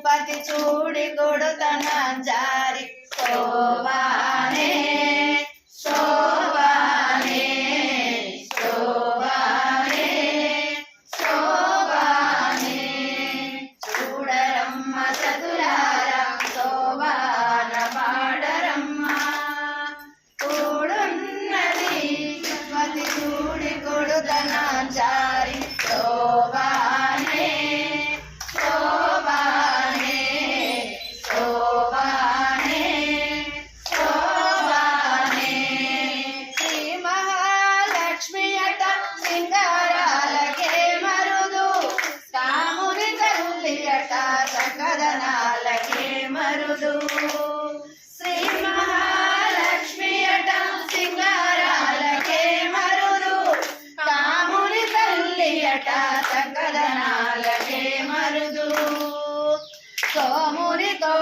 పతి చూడి కొడుతన జారి శోభానే శోభానే శోభానే శోభానే చూడరమ్మ చదురార శోభాన పాడరమ్మ కూడున్నది పతి చూడి కొడుతన జారి శోభానే శోభానే శోభానే శోభానే శ్రీ మహాలక్ష్మి అట సింగారాలకే మరుదు కాముని తల్లి అట సకదనాలకే మరుదు శ్రీ మహాలక్ష్మి అట సింగారాలకే మరుదు కాముని తల్లి అట సకదనాలకే మరుదు సోమురితో